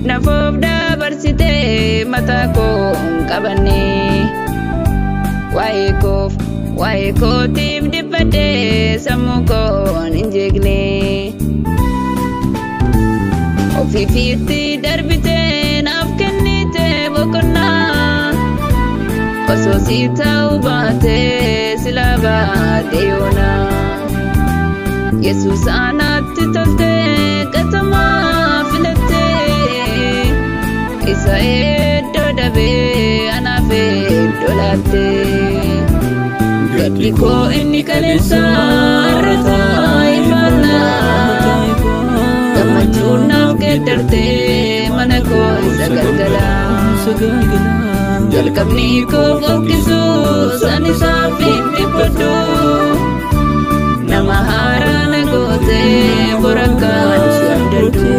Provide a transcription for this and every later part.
nafoof dabarsitee mataa koo qabannee waa'ee kootiif dhiphadhee sammuu koo hin jeeqne ofiifiitti darbitee naaf kennitee boqonnaa osoo si ta'uu baatee silaa baatee yoonaa Yesuus anaatti toltee gatamaa filattee isa eddoo dabee anaaf eddoo laattee gaddi koo inni kaleessa har'ataa ifannaa gammachuun naaf geeddartee mana koo isa galgalaa jalqabni koo fokkisuus ani isaaf hin dhiphadhu nama haaraa na gootee borakkaan si abdadhu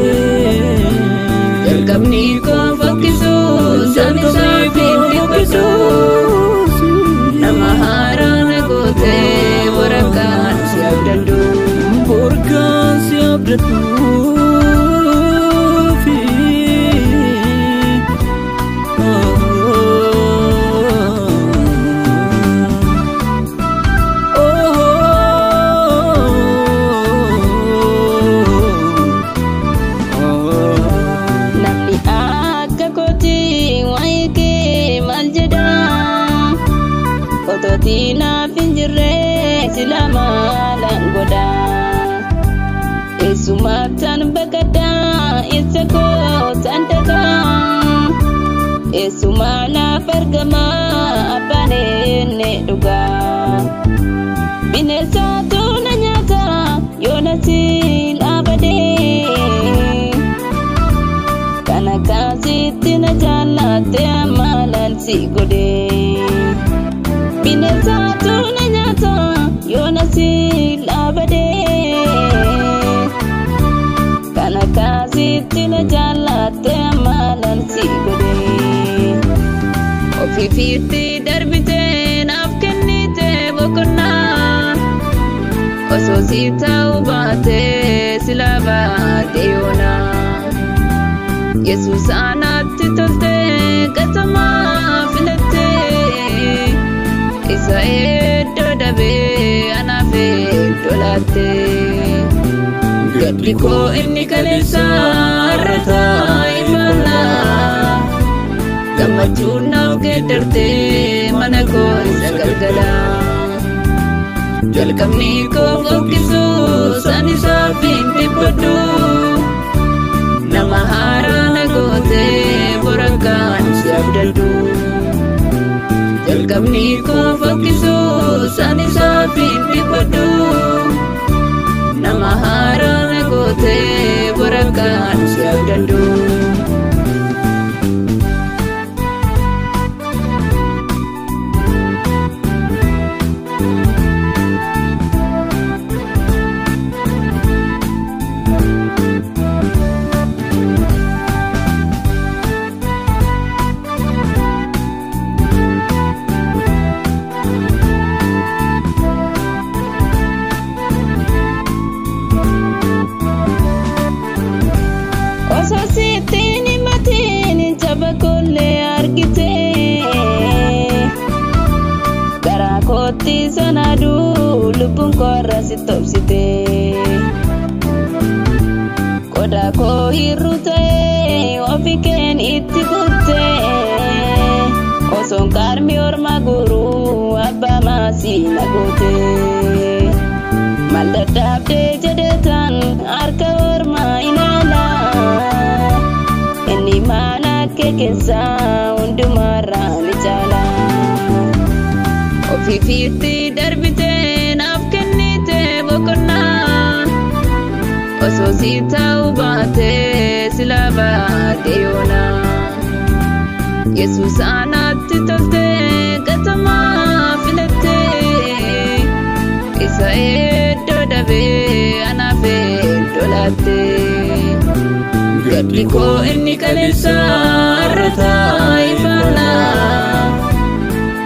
jalqabni koo fokkisuus ani isaaf hin dhiphadhu nama haaraa na gootee borakkaan si abdadhu borakkaan si abdadhu Tina finjirre silama langgoda Esumatan bagada isako tantaka Esumana pergama apane ne duga Binesa tu nanyata yonasi abade Kana kasi tina jala te amalan si gode Binesa tu nanyata yonasi labade Kana kasi tina jala te amalan si gode Ofiifiitti darbitee naaf kennitee boqonnaa osoo si ta'uu baatee silaa baatee yoonaa Yesuus anaatti toltee gatamaa filattee isa eddoo dabee anaaf eddoo laattee gaddi koo inni kaleessa har'ataa ifannaa gammachuun naaf geeddartee mana koo isa galgalaa jalqabni koo fokkisuus ani isaaf hin dhiphadhu nama haaraa na gootee borakkaan si abdadhu jalqabni koo fokkisuus ani isaaf hin dhiphadhu nama haaraa na gootee borakkaan si abdadhu Koti sanadu lubun korra si topsite Koda ko hirute ofiken itti kutte Oson karmi orma guru abba masi nagote Maldadabde jedetan arka orma inala Inni mana kekesa undumara lijala Ofiifiitti darbitee naaf kennitee boqonnaa osoo si ta'uu baatee silaa baatee yoonaa Yesuus anaatti toltee gatamaa filattee isa eddoo dabee anaaf eddoo laattee gaddi koo inni kaleessa har'ataa ifannaa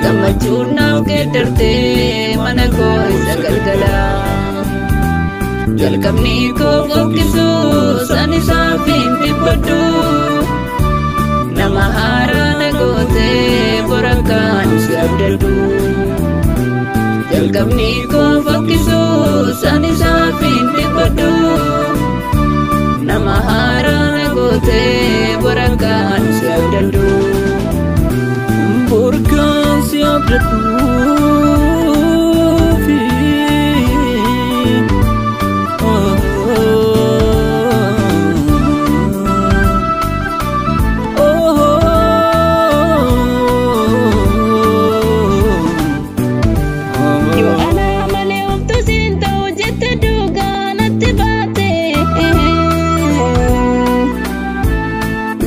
gammachuun naaf geeddartee mana koo isa galgalaa jalqabni koo fokkisuus ani saafiin dhibbadhu nama haaraa na gootee borakkaan si abdadhu jalqabni koo fokkisuus ani saafiin dhibbadhu nama haaraa na gootee borakkaan si abdadhu borkaan si abdadhu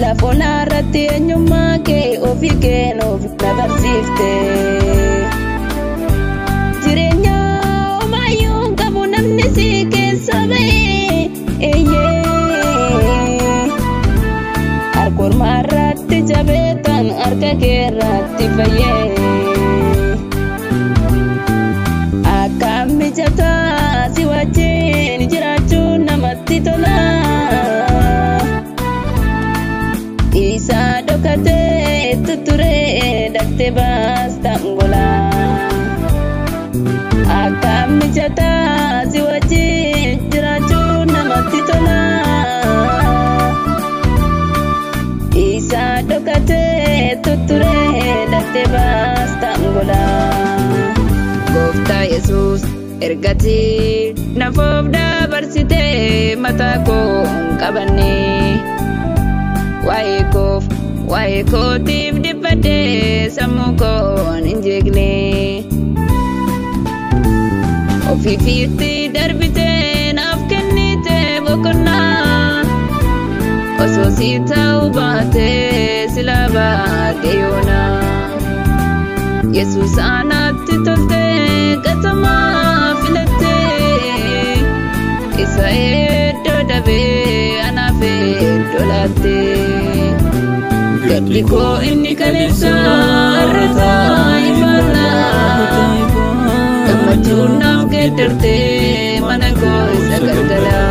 Lafonarratti eenyummaa kee ofii kennuuf na barsiifte jireenya homaayyuu qabu namni si keessa ba'e harkormaarratti jabeetan harka keerratti fayyee akkam mijataa si wajjin jiraachuun namatti tola isa dhokatee tutturee dhaqxee baastaan gola akkam mijataa si wajjin jiraachuun namatti tola isa dhokatee tutturee dhaqxee baastaan gola gooftaa Yesuus ergatii nafoof dabarsitee mataa koo qabannee waa'ee kootiif dhibbadhee sammuu koon hin jeegne ofiifiitti darbitee naaf kennitee boqonnaa osoo si ta'uu baatee silaa baadhee yoona Yesuus anaatti toltee gatamaa filattee isa eddoo dhabee anaaf eddoo laattee gaddi koo inni kaleessa irrataa ifannaa gammachuun naaf geeddartee mana koo isa galgalaa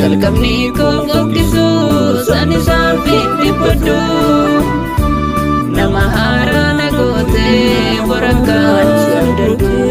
jalqabni koo fokkisuus ani saafiin dhibbadhu nama haaraa na gootee borakkaan si abdadhu